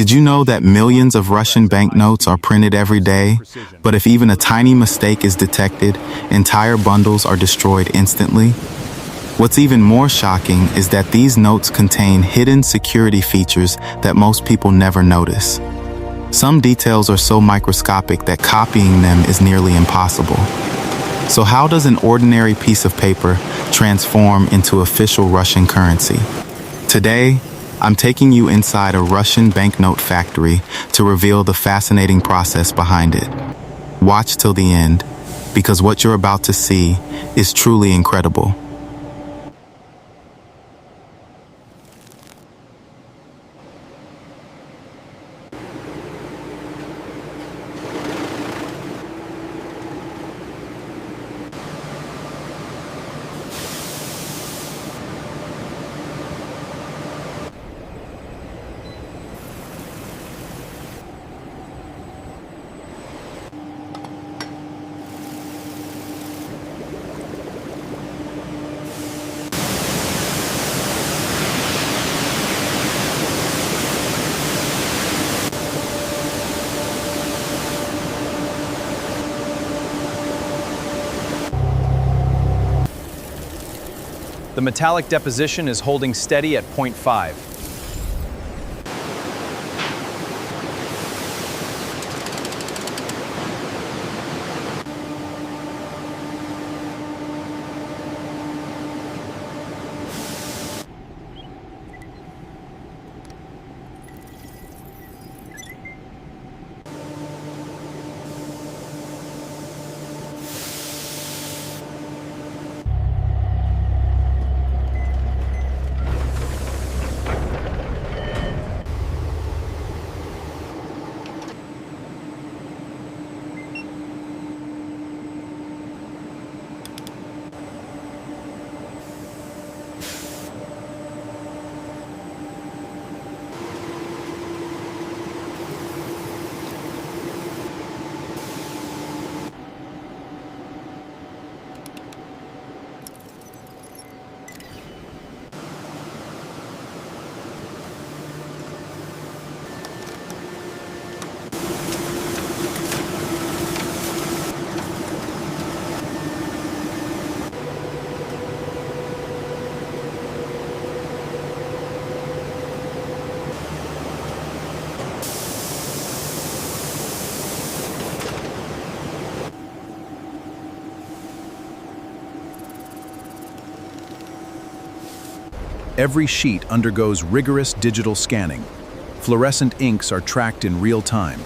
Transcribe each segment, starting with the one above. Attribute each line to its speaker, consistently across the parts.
Speaker 1: Did you know that millions of Russian banknotes are printed every day? But if even a tiny mistake is detected, entire bundles are destroyed instantly? What's even more shocking is that these notes contain hidden security features that most people never notice. Some details are so microscopic that copying them is nearly impossible. So how does an ordinary piece of paper transform into official Russian currency? Today, I'm taking you inside a Russian banknote factory to reveal the fascinating process behind it. Watch till the end, because what you're about to see is truly incredible.
Speaker 2: The metallic deposition is holding steady at 0.5. Every sheet undergoes rigorous digital scanning. Fluorescent inks are tracked in real time.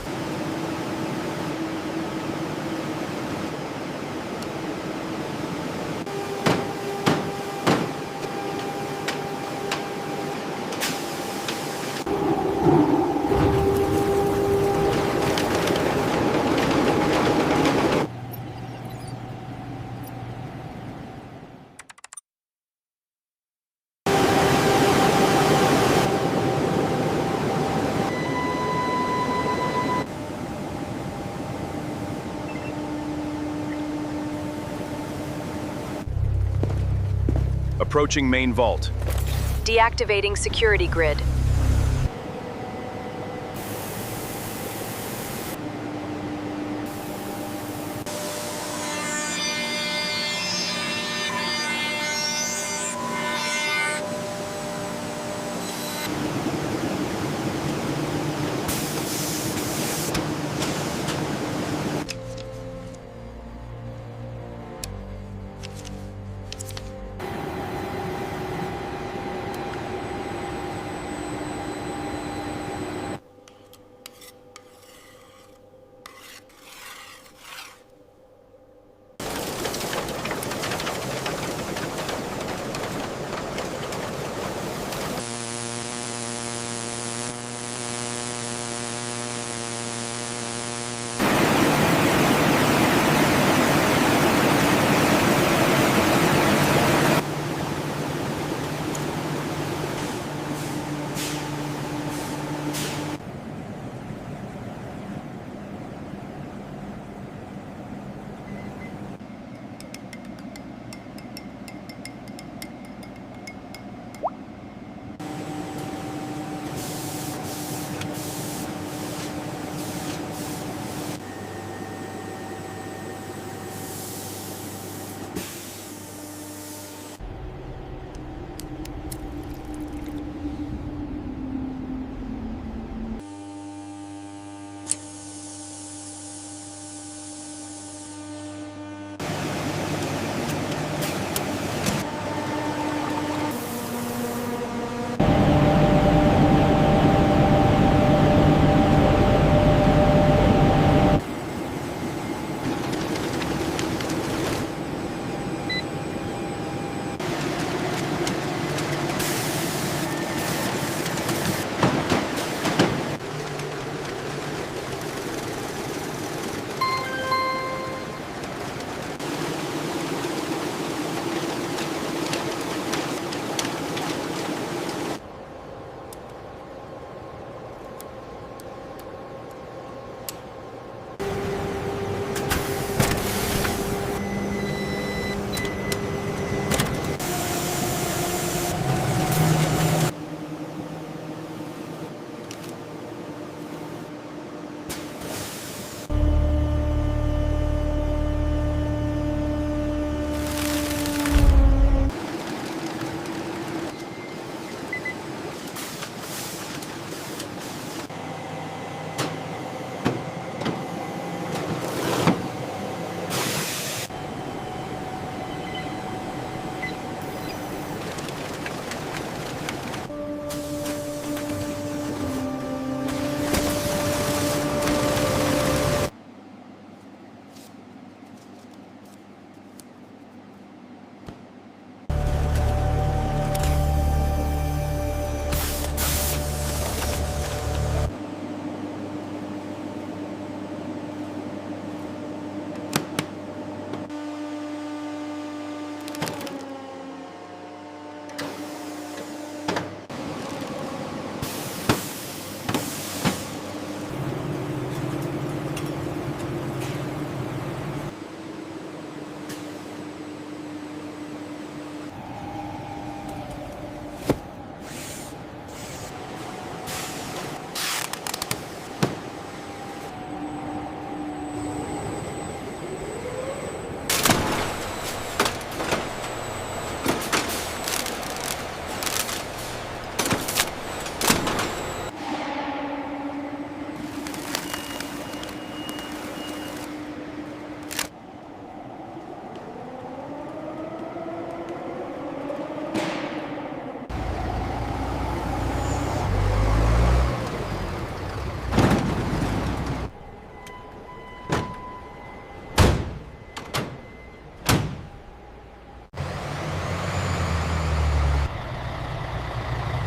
Speaker 2: Approaching main vault.
Speaker 3: Deactivating security grid.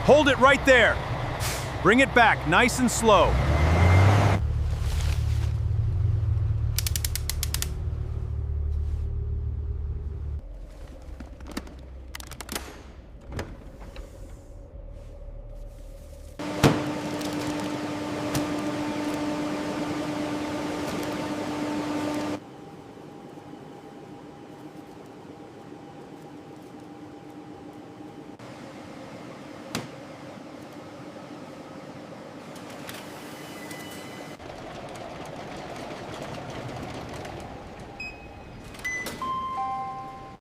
Speaker 2: Hold it right there. Bring it back, nice and slow.